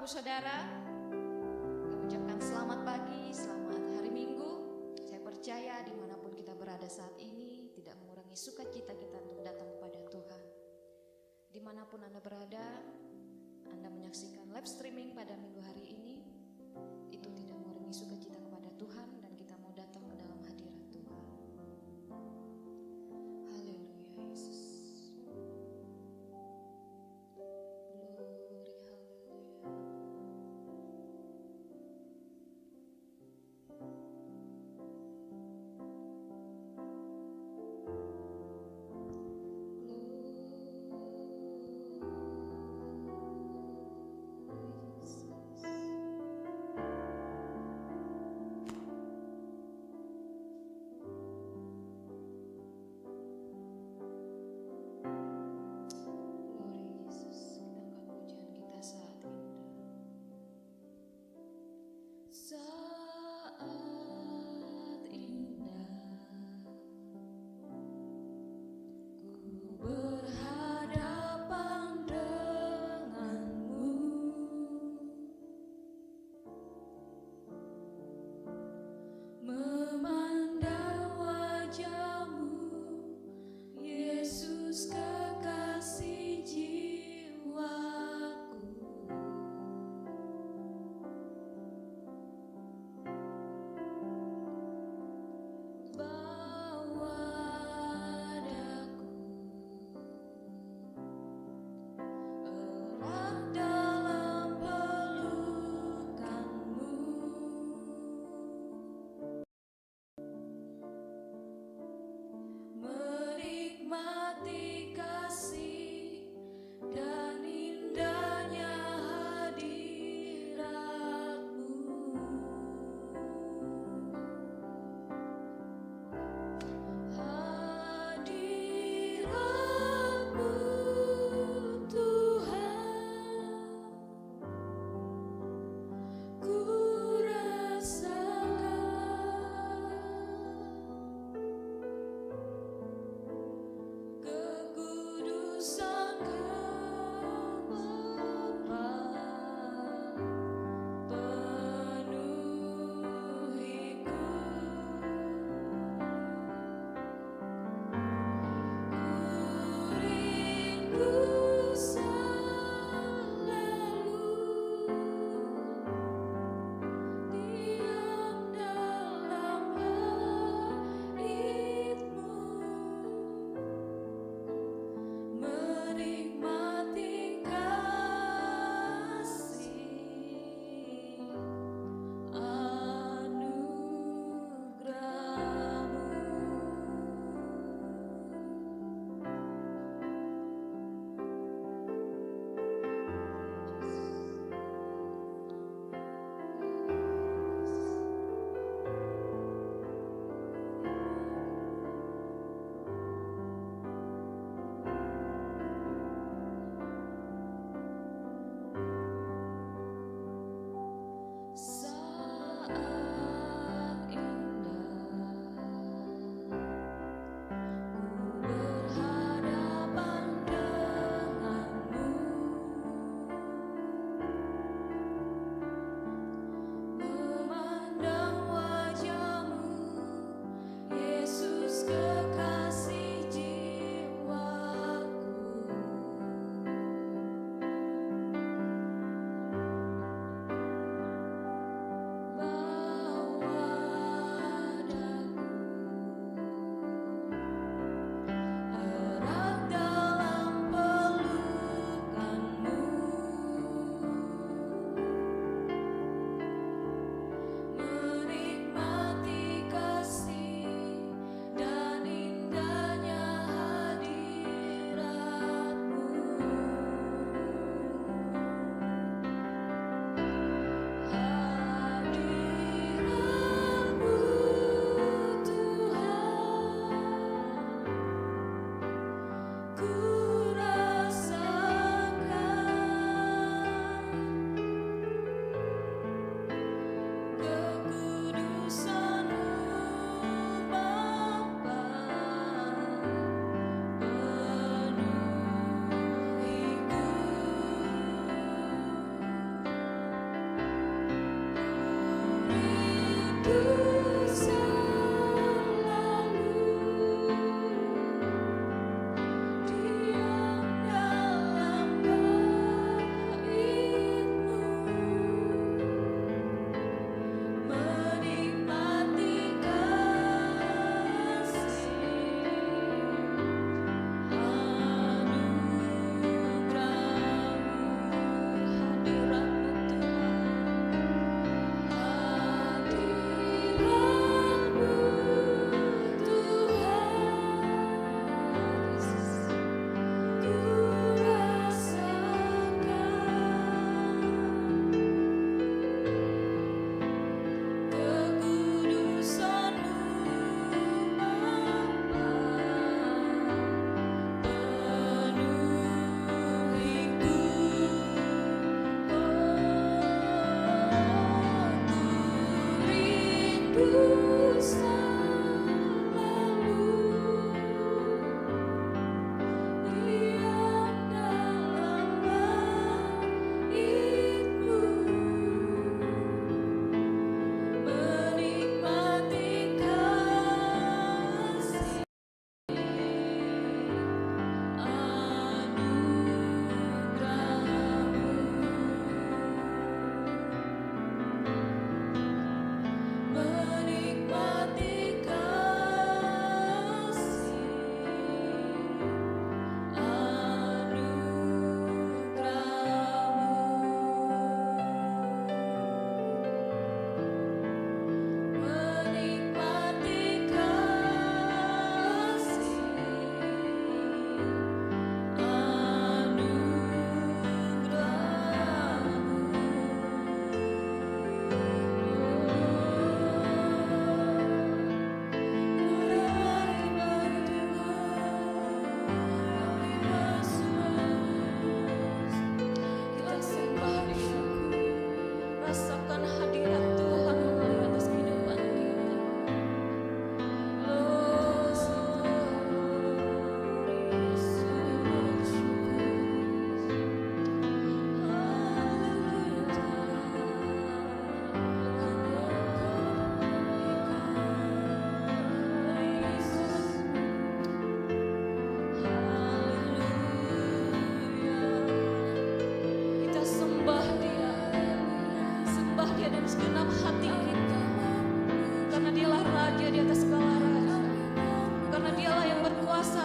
Saudara, kami ucapkan selamat pagi, selamat hari Minggu. Saya percaya dimanapun kita berada saat ini tidak mengurangi sukacita kita untuk datang kepada Tuhan. Dimanapun Anda berada, Anda menyaksikan live streaming pada minggu hari ini, itu tidak mengurangi sukacita kepada Tuhan dan kita mau datang ke dalam hadirat Tuhan. Haleluya Yesus.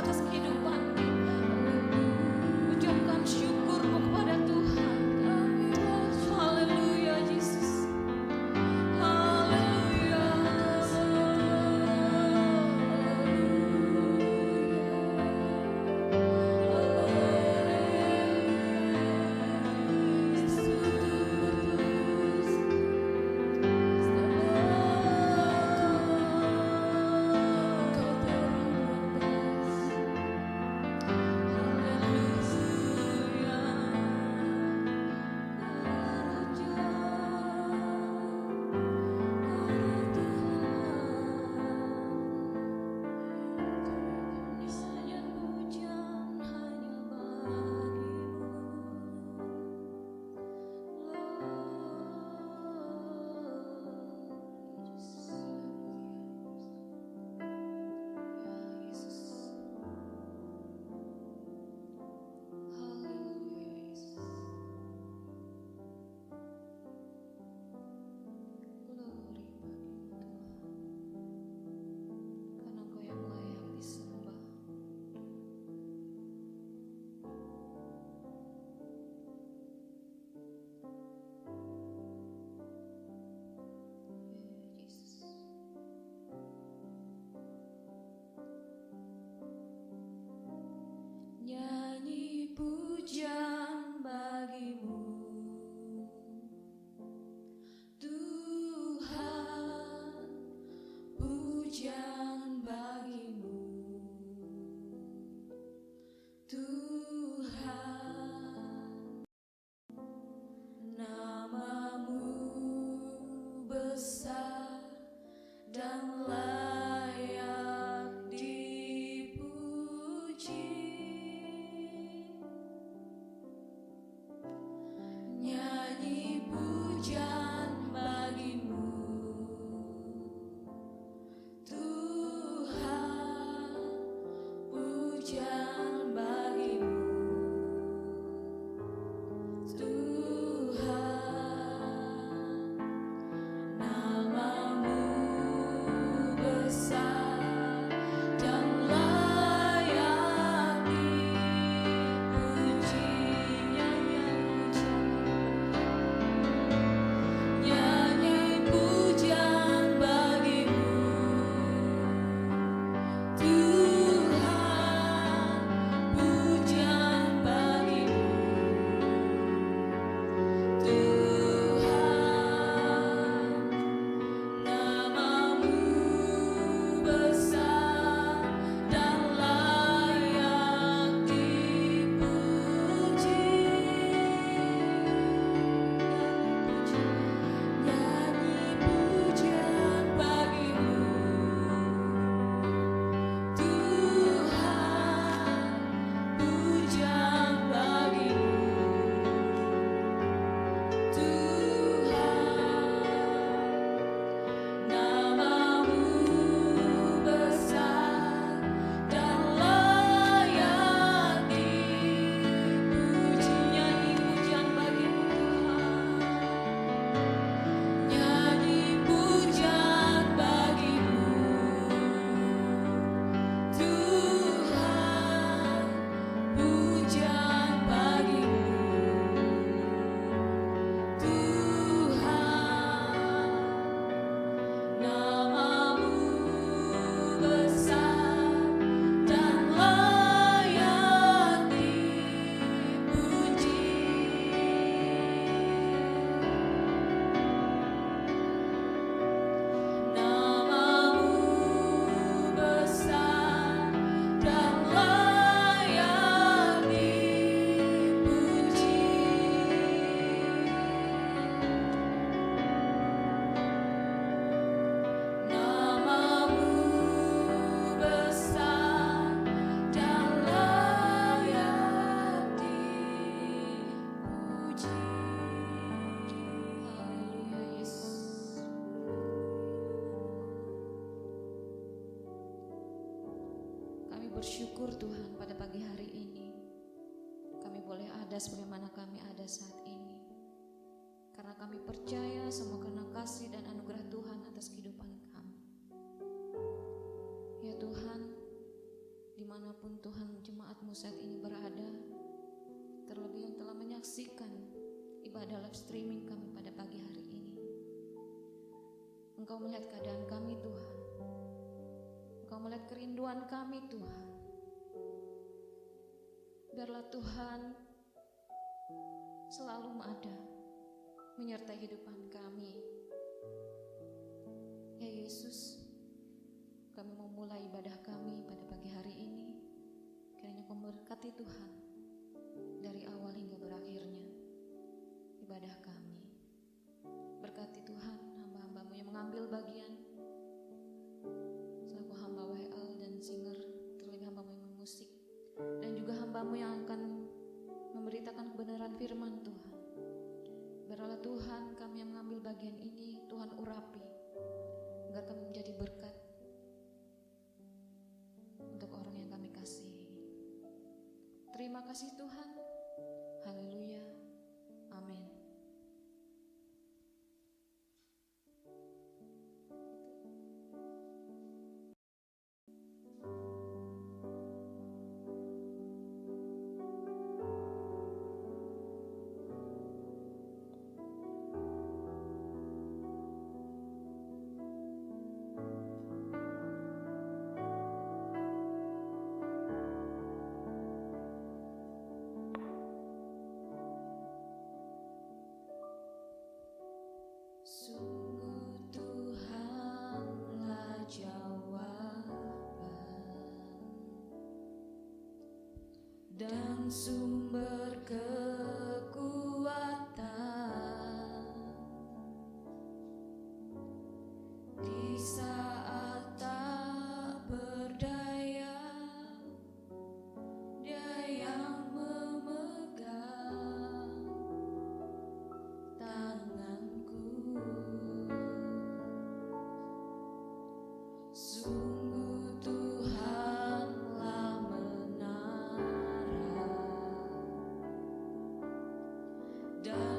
atas kehidupan. Ucapkan syukurmu kepada Tuhan. Haleluya Yesus. Haleluya. Nyanyi pujian bagimu Tuhan, pujian bagimu Tuhan, namamu besar dan layak dipuji. Nyanyi pujian bagimu Tuhan, pujian bagimu Tuhan, namamu besar dan layak dipuji. Nyanyi pujian bagimu Tuhan, pujian bagimu Tuhan, namamu besar dan layak dipuji. Nyanyi pujian bagimu Tuhan, pujian bagimu Tuhan, namamu besar dan layak dipuji. Nyanyi pujian bagimu Tuhan, nyanyi pujian bagimu Tuhan, pujian bagimu Tuhan, namamu besar dan layak dipuji. Namamu besar dan layak dipuji. Namamu besar dan layak dipuji. Haleluya Yesus. Kami bersyukur Tuhan pada pagi hari ini kami boleh ada sebagaimana kami ada saat ini, karena kami percaya semua karena kasih dan anugerah Tuhan atas kehidupan kami. Ya Tuhan, dimanapun Tuhan jemaatmu saat ini berada, terlebih yang telah menyaksikan ibadah live streaming kami pada pagi hari ini. Engkau melihat keadaan kami Tuhan, Engkau melihat kerinduan kami Tuhan. Biarlah Tuhan selalu ada menyertai kehidupan kami. Ya Yesus, kami memulai ibadah kami pada pagi hari ini. Kiranya Kau memberkati Tuhan dari awal hingga berakhirnya ibadah kami. Berkati Tuhan hamba-hambamu yang mengambil bagian selaku hamba WL dan singer, terlebih hambamu yang musik, dan juga hambamu yang akan memberitakan kebenaran firman Tuhan. Biarlah Tuhan kami yang mengambil bagian ini Tuhan urapi, agar kami menjadi berkat untuk orang yang kami kasihi. Terima kasih Tuhan. Haleluya. Amin. Sungguh Tuhanlah jawaban dan sumber kekuatan di saat tak berdaya. Dia yang memegang tanganku. Sungguh Tuhanlah menara dan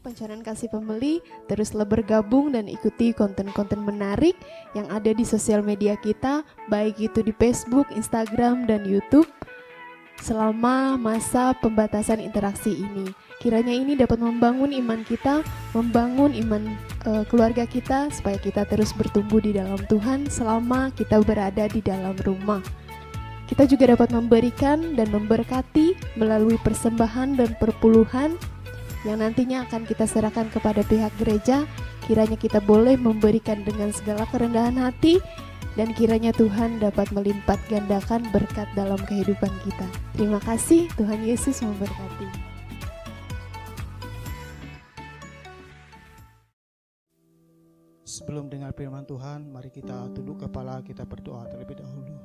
Pancaran Kasih Pembeli, teruslah bergabung dan ikuti konten-konten menarik yang ada di sosial media kita, baik itu di Facebook, Instagram, dan YouTube selama masa pembatasan interaksi ini. Kiranya ini dapat membangun iman kita, membangun iman keluarga kita, supaya kita terus bertumbuh di dalam Tuhan selama kita berada di dalam rumah. Kita juga dapat memberikan dan memberkati melalui persembahan dan perpuluhan yang nantinya akan kita serahkan kepada pihak gereja. Kiranya kita boleh memberikan dengan segala kerendahan hati, dan kiranya Tuhan dapat melipat gandakan berkat dalam kehidupan kita. Terima kasih, Tuhan Yesus memberkati. Sebelum dengar firman Tuhan, mari kita tunduk kepala, kita berdoa terlebih dahulu.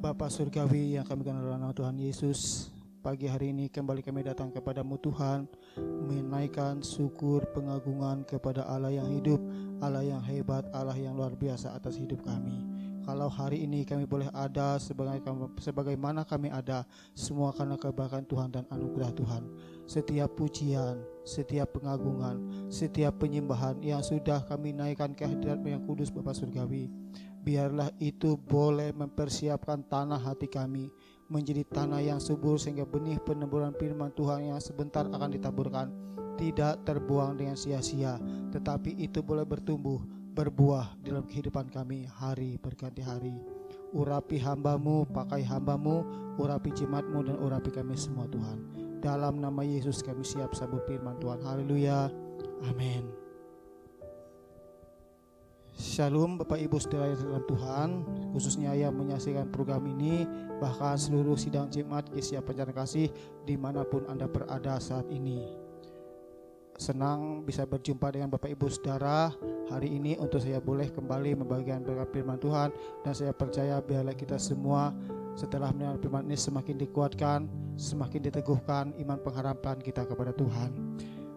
Bapa Surgawi yang kami kenal dalam nama Tuhan Yesus, pagi hari ini kembali kami datang kepadamu Tuhan, menaikkan syukur pengagungan kepada Allah yang hidup, Allah yang hebat, Allah yang luar biasa atas hidup kami. Kalau hari ini kami boleh ada sebagaimana kami ada, semua karena kebaikan Tuhan dan anugerah Tuhan. Setiap pujian, setiap pengagungan, setiap penyembahan yang sudah kami naikkan ke hadirat-Mu yang kudus Bapa Surgawi, biarlah itu boleh mempersiapkan tanah hati kami menjadi tanah yang subur, sehingga benih peneburan firman Tuhan yang sebentar akan ditaburkan tidak terbuang dengan sia-sia, tetapi itu boleh bertumbuh, berbuah dalam kehidupan kami hari berganti hari. Urapi hamba-Mu, pakai hamba-Mu, urapi jemaat-Mu, dan urapi kami semua Tuhan. Dalam nama Yesus kami siap sambut firman Tuhan. Haleluya, amin. Shalom Bapak Ibu Saudara dalam Tuhan, khususnya yang menyaksikan program ini, bahkan seluruh sidang jemaat Gereja Pancaran Kasih dimanapun Anda berada saat ini. Senang bisa berjumpa dengan Bapak Ibu Saudara hari ini untuk saya boleh kembali membagikan berkat firman Tuhan, dan saya percaya biarlah kita semua setelah mendengar firman ini semakin dikuatkan, semakin diteguhkan iman pengharapan kita kepada Tuhan.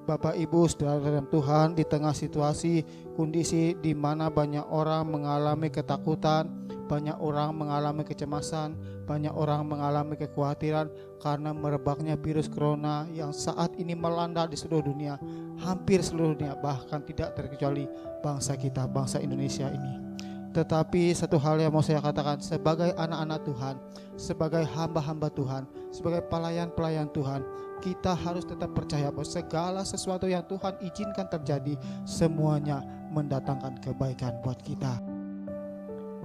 Bapak Ibu Saudara dalam Tuhan, di tengah situasi kondisi di mana banyak orang mengalami ketakutan, banyak orang mengalami kecemasan, banyak orang mengalami kekhawatiran karena merebaknya virus corona yang saat ini melanda di seluruh dunia, hampir seluruh dunia, bahkan tidak terkecuali bangsa kita, bangsa Indonesia ini. Tetapi satu hal yang mau saya katakan, sebagai anak-anak Tuhan, sebagai hamba-hamba Tuhan, sebagai pelayan-pelayan Tuhan, kita harus tetap percaya bahwa segala sesuatu yang Tuhan izinkan terjadi, semuanya mendatangkan kebaikan buat kita.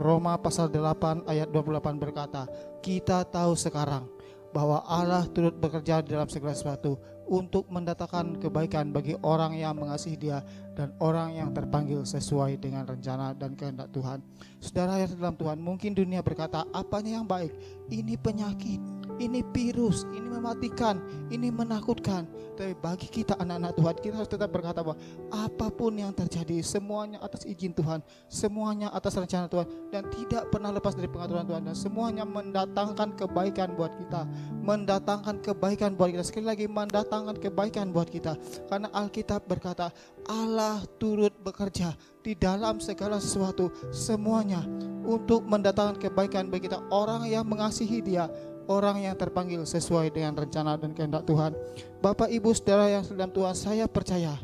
Roma pasal 8 ayat 28 berkata, kita tahu sekarang bahwa Allah turut bekerja dalam segala sesuatu untuk mendatangkan kebaikan bagi orang yang mengasihi Dia dan orang yang terpanggil sesuai dengan rencana dan kehendak Tuhan. Saudara yang dalam Tuhan, mungkin dunia berkata, apanya yang baik? Ini penyakit, ini virus, ini mematikan, ini menakutkan. Tapi bagi kita anak-anak Tuhan, kita harus tetap berkata bahwa apapun yang terjadi, semuanya atas izin Tuhan, semuanya atas rencana Tuhan, dan tidak pernah lepas dari pengaturan Tuhan, dan semuanya mendatangkan kebaikan buat kita, mendatangkan kebaikan buat kita. Sekali lagi, mendatangkan kebaikan buat kita, karena Alkitab berkata Allah turut bekerja di dalam segala sesuatu, semuanya untuk mendatangkan kebaikan bagi kita, orang yang mengasihi Dia, orang yang terpanggil sesuai dengan rencana dan kehendak Tuhan. Bapak Ibu Saudara yang dalam Tuhan, saya percaya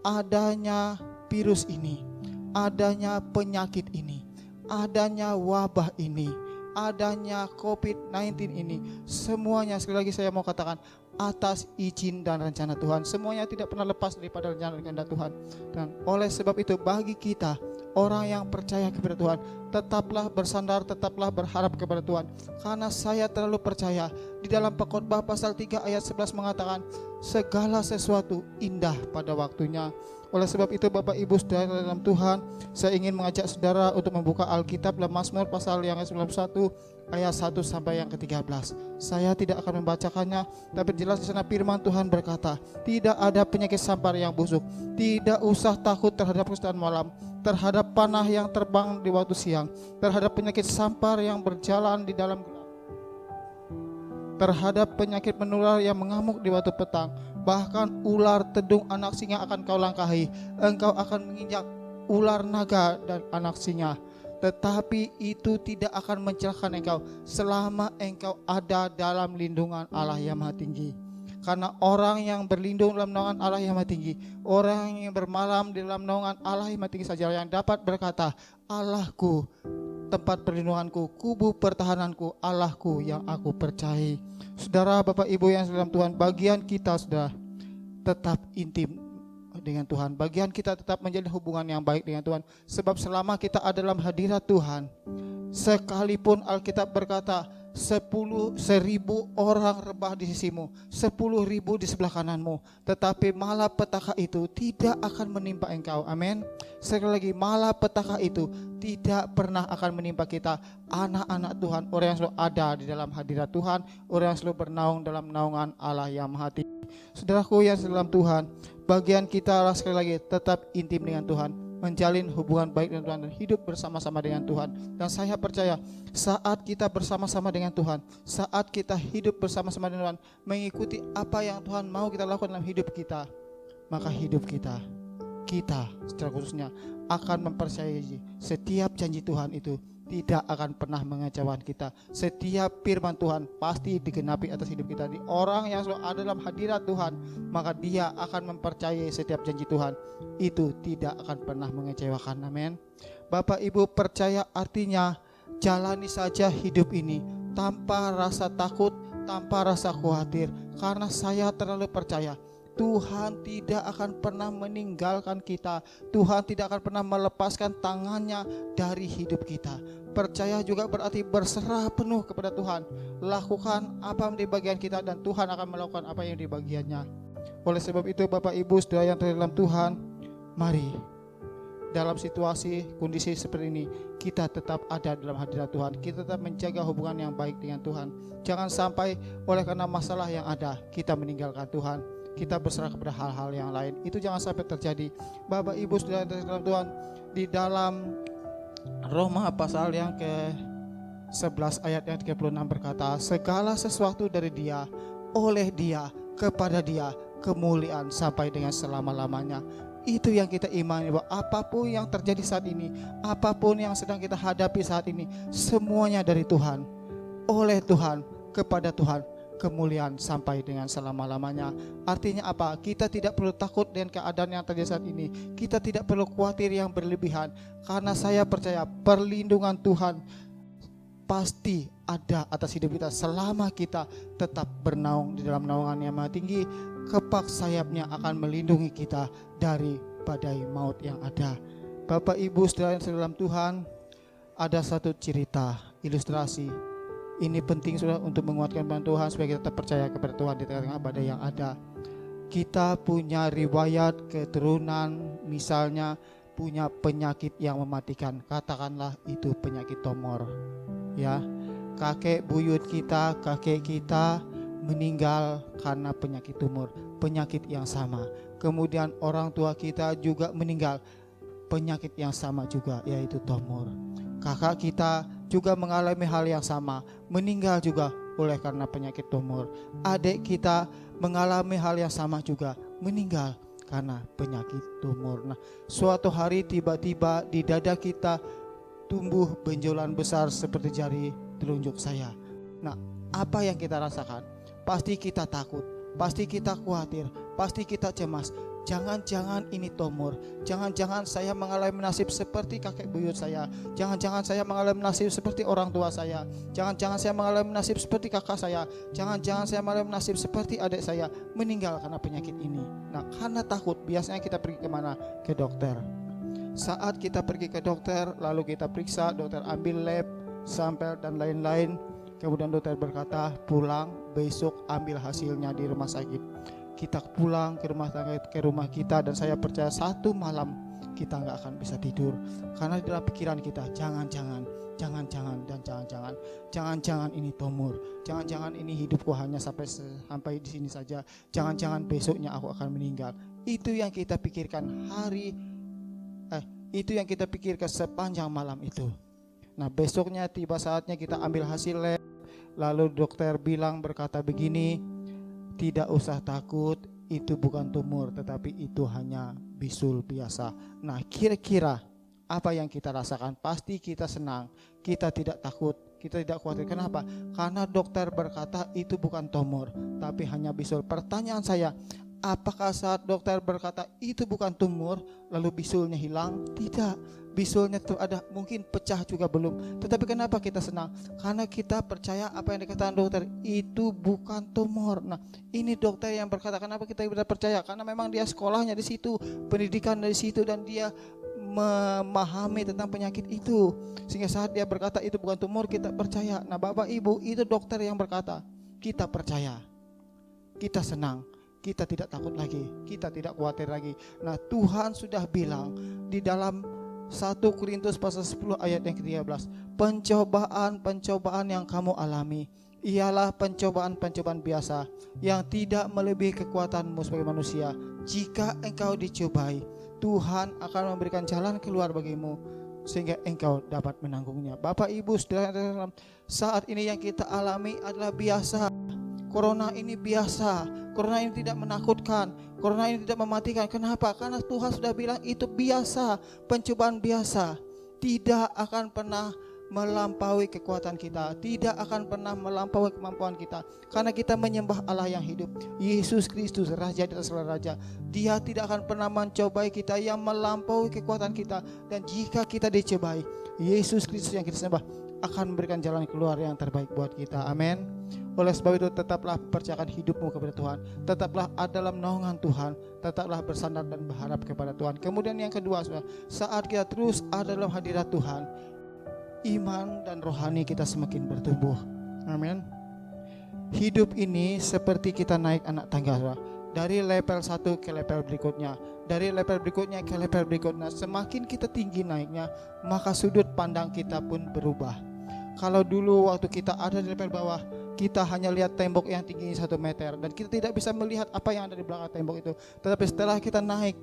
adanya virus ini, adanya penyakit ini, adanya wabah ini, adanya COVID-19 ini, semuanya sekali lagi saya mau katakan atas izin dan rencana Tuhan. Semuanya tidak pernah lepas daripada rencana dan kehendak Tuhan. Dan oleh sebab itu bagi kita orang yang percaya kepada Tuhan, tetaplah bersandar, tetaplah berharap kepada Tuhan. Karena saya terlalu percaya di dalam Pengkhotbah pasal 3 ayat 11 mengatakan segala sesuatu indah pada waktunya. Oleh sebab itu Bapak Ibu Saudara dalam Tuhan, saya ingin mengajak saudara untuk membuka Alkitab dalam Mazmur pasal yang ke-91 ayat 1 sampai yang ke-13. Saya tidak akan membacakannya, tapi jelas di sana firman Tuhan berkata, tidak ada penyakit sampar yang busuk, tidak usah takut terhadap kesusahan malam, terhadap panah yang terbang di waktu siang, terhadap penyakit sampar yang berjalan di dalam gelap, terhadap penyakit menular yang mengamuk di waktu petang. Bahkan ular tedung anak singa akan kau langkahi, engkau akan menginjak ular naga dan anak singa, tetapi itu tidak akan mencelakakan engkau selama engkau ada dalam lindungan Allah yang Maha Tinggi. Karena orang yang berlindung dalam naungan Allah yang Maha Tinggi, orang yang bermalam di dalam naungan Allah yang Maha Tinggi saja yang dapat berkata, Allahku, tempat perlindunganku, kubu pertahananku, Allahku yang aku percayai. Saudara, Bapak, Ibu yang dalam Tuhan, bagian kita sudah tetap intim dengan Tuhan. Bagian kita tetap menjalin hubungan yang baik dengan Tuhan. Sebab selama kita ada dalam hadirat Tuhan, sekalipun Alkitab berkata 10.000 orang rebah di sisimu, 10.000 di sebelah kananmu, tetapi malapetaka itu tidak akan menimpa engkau. Amin. Sekali lagi, malapetaka itu tidak pernah akan menimpa kita, anak-anak Tuhan, orang yang selalu ada di dalam hadirat Tuhan, orang yang selalu bernaung dalam naungan Allah yang Maha Tinggi. Saudaraku yang dalam Tuhan, bagian kita sekali lagi tetap intim dengan Tuhan, menjalin hubungan baik dengan Tuhan dan hidup bersama-sama dengan Tuhan. Dan saya percaya saat kita bersama-sama dengan Tuhan, saat kita hidup bersama-sama dengan Tuhan, mengikuti apa yang Tuhan mau kita lakukan dalam hidup kita, maka hidup kita secara khususnya akan mempercayai setiap janji Tuhan itu tidak akan pernah mengecewakan kita. Setiap firman Tuhan pasti digenapi atas hidup kita. Di orang yang selalu ada dalam hadirat Tuhan, maka dia akan mempercayai setiap janji Tuhan itu tidak akan pernah mengecewakan. Amin. Bapak Ibu, percaya artinya jalani saja hidup ini tanpa rasa takut, tanpa rasa khawatir, karena saya terlalu percaya Tuhan tidak akan pernah meninggalkan kita. Tuhan tidak akan pernah melepaskan tangannya dari hidup kita. Percaya juga berarti berserah penuh kepada Tuhan. Lakukan apa yang di bagian kita dan Tuhan akan melakukan apa yang di bagiannya. Oleh sebab itu Bapak Ibu saudara yang terdalam Tuhan, mari dalam situasi kondisi seperti ini kita tetap ada dalam hadirat Tuhan. Kita tetap menjaga hubungan yang baik dengan Tuhan. Jangan sampai oleh karena masalah yang ada kita meninggalkan Tuhan, kita berserah kepada hal-hal yang lain. Itu jangan sampai terjadi. Bapak Ibu saudara dalam Tuhan, di dalam Roma pasal yang ke-11 ayat yang 36 berkata, segala sesuatu dari Dia, oleh Dia, kepada Dia kemuliaan sampai dengan selama-lamanya. Itu yang kita imani, bahwa apapun yang terjadi saat ini, apapun yang sedang kita hadapi saat ini, semuanya dari Tuhan, oleh Tuhan, kepada Tuhan kemuliaan sampai dengan selama-lamanya. Artinya apa? Kita tidak perlu takut dengan keadaan yang terjadi saat ini. Kita tidak perlu khawatir yang berlebihan, karena saya percaya perlindungan Tuhan pasti ada atas hidup kita selama kita tetap bernaung di dalam naungan yang Maha Tinggi. Kepak sayapnya akan melindungi kita dari badai maut yang ada. Bapak Ibu saudara yang dalam Tuhan, ada satu cerita ilustrasi. Ini penting sudah untuk menguatkan firman Tuhan supaya kita tetap percaya kepada Tuhan di tengah badai yang ada. Kita punya riwayat keturunan, misalnya punya penyakit yang mematikan, katakanlah itu penyakit tumor. Ya, kakek buyut kita, kakek kita meninggal karena penyakit tumor, penyakit yang sama. Kemudian orang tua kita juga meninggal, penyakit yang sama juga, yaitu tumor. Kakak kita juga mengalami hal yang sama, meninggal juga oleh karena penyakit tumor. Adik kita mengalami hal yang sama juga, meninggal karena penyakit tumor. Nah, suatu hari tiba-tiba di dada kita tumbuh benjolan besar seperti jari telunjuk saya. Nah, apa yang kita rasakan? Pasti kita takut, pasti kita khawatir, pasti kita cemas. Jangan-jangan ini tumor, jangan-jangan saya mengalami nasib seperti kakek buyut saya, jangan-jangan saya mengalami nasib seperti orang tua saya, jangan-jangan saya mengalami nasib seperti kakak saya, jangan-jangan saya mengalami nasib seperti adik saya meninggal karena penyakit ini. Nah, karena takut biasanya kita pergi kemana? Ke dokter. Saat kita pergi ke dokter, lalu kita periksa, dokter ambil lab, sampel dan lain-lain. Kemudian dokter berkata, pulang besok ambil hasilnya di rumah sakit. Kita pulang ke rumah kita, dan saya percaya satu malam kita nggak akan bisa tidur, karena di dalam pikiran kita jangan-jangan ini tumor, jangan-jangan ini hidupku hanya sampai di sini saja, jangan-jangan besoknya aku akan meninggal. Itu yang kita pikirkan itu yang kita pikirkan sepanjang malam itu. Nah, besoknya tiba saatnya kita ambil hasil lab, lalu dokter berkata begini, tidak usah takut, itu bukan tumor, tetapi itu hanya bisul biasa. Nah, kira-kira apa yang kita rasakan? Pasti kita senang, kita tidak takut, Kita tidak khawatir. Kenapa? Karena dokter berkata itu bukan tumor, tapi hanya bisul. Pertanyaan saya, apakah saat dokter berkata itu bukan tumor, lalu bisulnya hilang? Tidak. Bisulnya itu ada, mungkin pecah juga belum. Tetapi kenapa kita senang? Karena kita percaya apa yang dikatakan dokter, itu bukan tumor. Nah, ini dokter yang berkata. Kenapa kita bisa percaya? Karena memang dia sekolahnya di situ, pendidikan dari situ, dan dia memahami tentang penyakit itu. Sehingga saat dia berkata itu bukan tumor, kita percaya. Nah, Bapak Ibu, itu dokter yang berkata, kita percaya, kita senang, kita tidak takut lagi, kita tidak khawatir lagi. Nah, Tuhan sudah bilang di dalam 1 Korintus pasal 10 ayat yang ke-13, pencobaan-pencobaan yang kamu alami ialah pencobaan-pencobaan biasa yang tidak melebihi kekuatanmu sebagai manusia. Jika engkau dicobai, Tuhan akan memberikan jalan keluar bagimu sehingga engkau dapat menanggungnya. Bapak Ibu saudara, saat ini yang kita alami adalah biasa. Corona ini biasa. Corona ini tidak menakutkan. Corona ini tidak mematikan. Kenapa? Karena Tuhan sudah bilang itu biasa. Pencobaan biasa. Tidak akan pernah melampaui kekuatan kita, tidak akan pernah melampaui kemampuan kita, karena kita menyembah Allah yang hidup, Yesus Kristus, Raja di atas segala raja. Dia tidak akan pernah mencobai kita yang melampaui kekuatan kita. Dan jika kita dicobai, Yesus Kristus yang kita sembah akan memberikan jalan keluar yang terbaik buat kita. Amin. Oleh sebab itu, tetaplah percayakan hidupmu kepada Tuhan, tetaplah ada dalam naungan Tuhan, tetaplah bersandar dan berharap kepada Tuhan. Kemudian yang kedua, saat kita terus ada dalam hadirat Tuhan, iman dan rohani kita semakin bertumbuh. Amin. Hidup ini seperti kita naik anak tangga, dari level 1 ke level berikutnya, dari level berikutnya ke level berikutnya. Semakin kita tinggi naiknya, maka sudut pandang kita pun berubah. Kalau dulu waktu kita ada di level bawah, kita hanya lihat tembok yang tinggi 1 meter dan kita tidak bisa melihat apa yang ada di belakang tembok itu. Tetapi setelah kita naik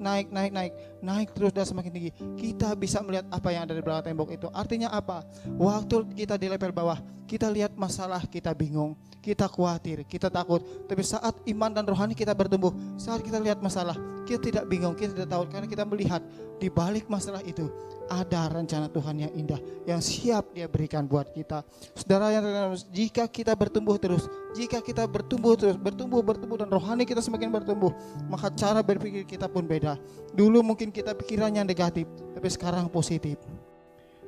terus dan semakin tinggi, kita bisa melihat apa yang ada di belakang tembok itu. Artinya apa? Waktu kita di level bawah, kita lihat masalah, kita bingung, kita khawatir, kita takut. Tapi saat iman dan rohani kita bertumbuh, saat kita lihat masalah, kita tidak bingung, kita tidak takut, karena kita melihat di balik masalah itu ada rencana Tuhan yang indah yang siap Dia berikan buat kita. Saudara yang terkasih, jika kita bertumbuh terus, jika kita bertumbuh terus, bertumbuh dan rohani kita semakin bertumbuh, maka cara berpikir kita pun beda. Dulu mungkin kita pikirannya negatif, tapi sekarang positif.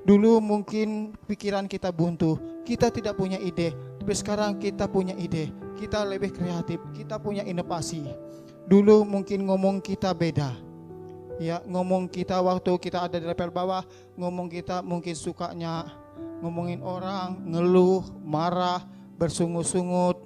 Dulu mungkin pikiran kita buntu, kita tidak punya ide, tapi sekarang kita punya ide, kita lebih kreatif, kita punya inovasi. Dulu mungkin ngomong kita beda, ya, ngomong kita waktu kita ada di level bawah, ngomong kita mungkin sukanya ngomongin orang, ngeluh, marah, bersungut-sungut,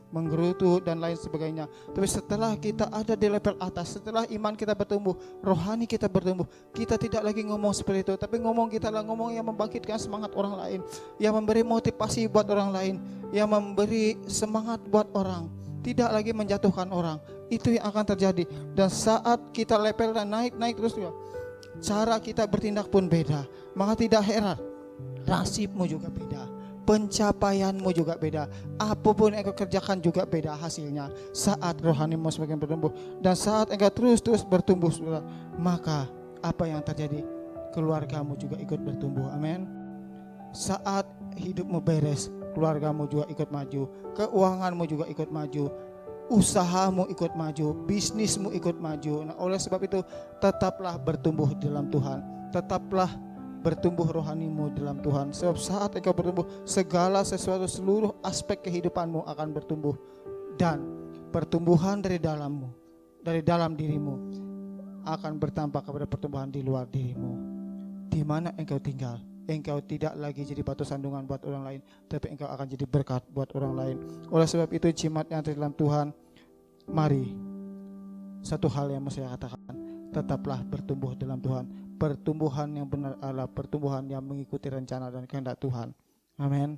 menggerutu dan lain sebagainya. Tapi setelah kita ada di level atas, setelah iman kita bertumbuh, rohani kita bertumbuh, kita tidak lagi ngomong seperti itu, tapi ngomong kita adalah ngomong yang membangkitkan semangat orang lain, yang memberi motivasi buat orang lain, yang memberi semangat buat orang, tidak lagi menjatuhkan orang. Itu yang akan terjadi. Dan saat kita level dan naik terus juga, cara kita bertindak pun beda. Maka tidak heran, nasibmu juga beda, pencapaianmu juga beda, apapun yang engkau kerjakan juga beda hasilnya. Saat rohanimu semakin bertumbuh dan saat engkau terus bertumbuh, maka apa yang terjadi? Keluargamu juga ikut bertumbuh. Amin. Saat hidupmu beres, keluargamu juga ikut maju, keuanganmu juga ikut maju, usahamu ikut maju, bisnismu ikut maju. Nah, oleh sebab itu tetaplah bertumbuh dalam Tuhan, tetaplah bertumbuh rohanimu dalam Tuhan. Sebab saat engkau bertumbuh, segala sesuatu, seluruh aspek kehidupanmu akan bertumbuh. Dan pertumbuhan dari dalammu, dari dalam dirimu, akan bertambah kepada pertumbuhan di luar dirimu. Di mana engkau tinggal, engkau tidak lagi jadi batu sandungan buat orang lain, tapi engkau akan jadi berkat buat orang lain. Oleh sebab itu, jemaat yang dalam Tuhan, mari, satu hal yang mau saya katakan, tetaplah bertumbuh dalam Tuhan. Pertumbuhan yang benar adalah pertumbuhan yang mengikuti rencana dan kehendak Tuhan. Amin.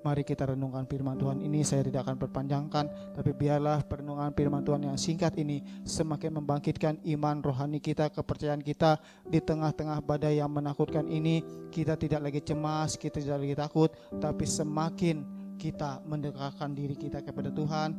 Mari kita renungkan firman Tuhan ini. Saya tidak akan perpanjangkan, tapi biarlah perenungan firman Tuhan yang singkat ini semakin membangkitkan iman rohani kita, kepercayaan kita di tengah-tengah badai yang menakutkan ini. Kita tidak lagi cemas, kita tidak lagi takut, tapi semakin kita mendekatkan diri kita kepada Tuhan,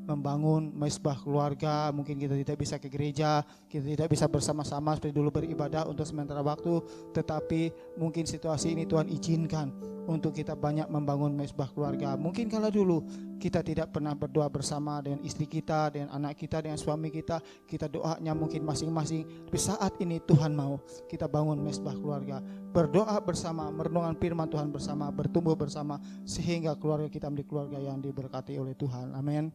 membangun mesbah keluarga. Mungkin kita tidak bisa ke gereja, kita tidak bisa bersama-sama seperti dulu beribadah untuk sementara waktu, tetapi mungkin situasi ini Tuhan izinkan untuk kita banyak membangun mesbah keluarga. Mungkin kalau dulu kita tidak pernah berdoa bersama dengan istri kita, dengan anak kita, dengan suami kita doanya mungkin masing-masing. Tapi saat ini Tuhan mau kita bangun mesbah keluarga, berdoa bersama, merenungkan firman Tuhan bersama, bertumbuh bersama, sehingga keluarga kita menjadi keluarga yang diberkati oleh Tuhan. Amin.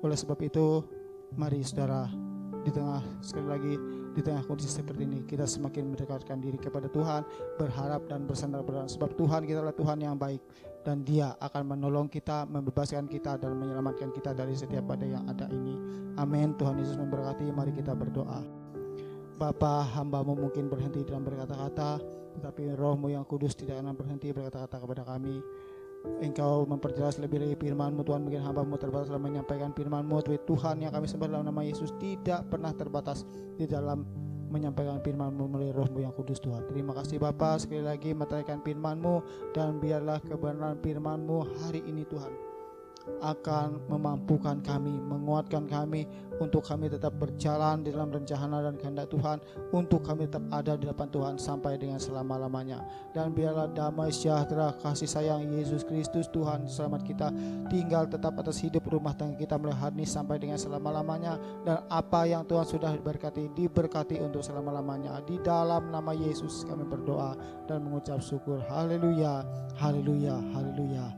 Oleh sebab itu, mari saudara, sekali lagi di tengah kondisi seperti ini, kita semakin mendekatkan diri kepada Tuhan, berharap dan bersandar pada sebab Tuhan kita adalah Tuhan yang baik, dan Dia akan menolong kita, membebaskan kita, dan menyelamatkan kita dari setiap badai yang ada ini. Amin. Tuhan Yesus memberkati. Mari kita berdoa. Bapa, hamba-Mu mungkin berhenti dalam berkata-kata, tetapi Roh-Mu yang kudus tidak akan berhenti berkata-kata kepada kami. Engkau memperjelas lebih lagi firman-Mu, Tuhan. Mungkin hamba-Mu terbatas dalam menyampaikan firman-Mu, Tuhan yang kami sembah dalam nama Yesus tidak pernah terbatas di dalam menyampaikan firman-Mu melalui Roh-Mu yang kudus, Tuhan. Terima kasih Bapa, sekali lagi meteraikan firman-Mu, dan biarlah kebenaran firman-Mu hari ini Tuhan akan memampukan kami, menguatkan kami untuk kami tetap berjalan di dalam rencana dan kehendak Tuhan, untuk kami tetap ada di depan Tuhan sampai dengan selama-lamanya. Dan biarlah damai sejahtera kasih sayang Yesus Kristus Tuhan selamat kita tinggal tetap atas hidup rumah tangga kita mulai hari ini sampai dengan selama-lamanya. Dan apa yang Tuhan sudah diberkati untuk selama-lamanya. Di dalam nama Yesus kami berdoa dan mengucap syukur. Haleluya, haleluya, haleluya.